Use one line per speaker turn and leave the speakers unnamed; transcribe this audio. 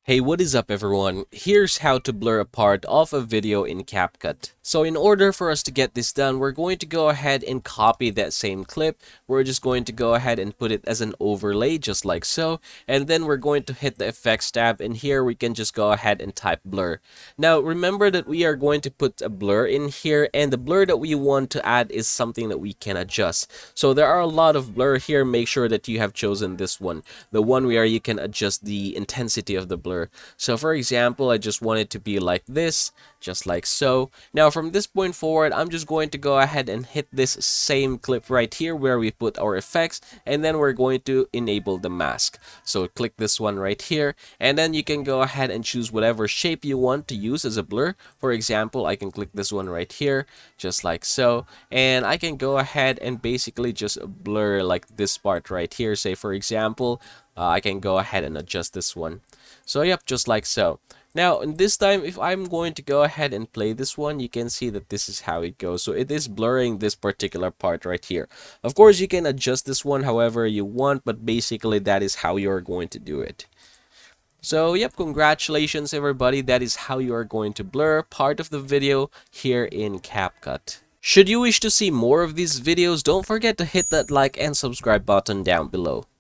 Hey, what is up everyone? Here's how to blur a part of a video in CapCut. So in order for us to get this done, we're going to go ahead and copy that same clip. We're just going to go ahead and put it as an overlay just like so. And then we're going to hit the effects tab, and here we can just go ahead and type blur. Now remember that we are going to put a blur in here, and the blur that we want to add is something that we can adjust. So there are a lot of blur here. Make sure that you have chosen this one, the one where you can adjust the intensity of the blur. So for example, I just want it to be like this, just like so. Now from this point forward, I'm just going to go ahead and hit this same clip right here where we put our effects, and then we're going to enable the mask. So click this one right here, and then you can go ahead and choose whatever shape you want to use as a blur. For example, I can click this one right here, just like so, and I can go ahead and basically just blur like this part right here. Say for example, I can go ahead and adjust this one. So yep, just like so. Now, in this time, if I'm going to go ahead and play this one, you can see that this is how it goes. So it is blurring this particular part right here. Of course, you can adjust this one however you want, but basically that is how you're going to do it. So yep, congratulations everybody. That is how you are going to blur part of the video here in CapCut. Should you wish to see more of these videos, don't forget to hit that like and subscribe button down below.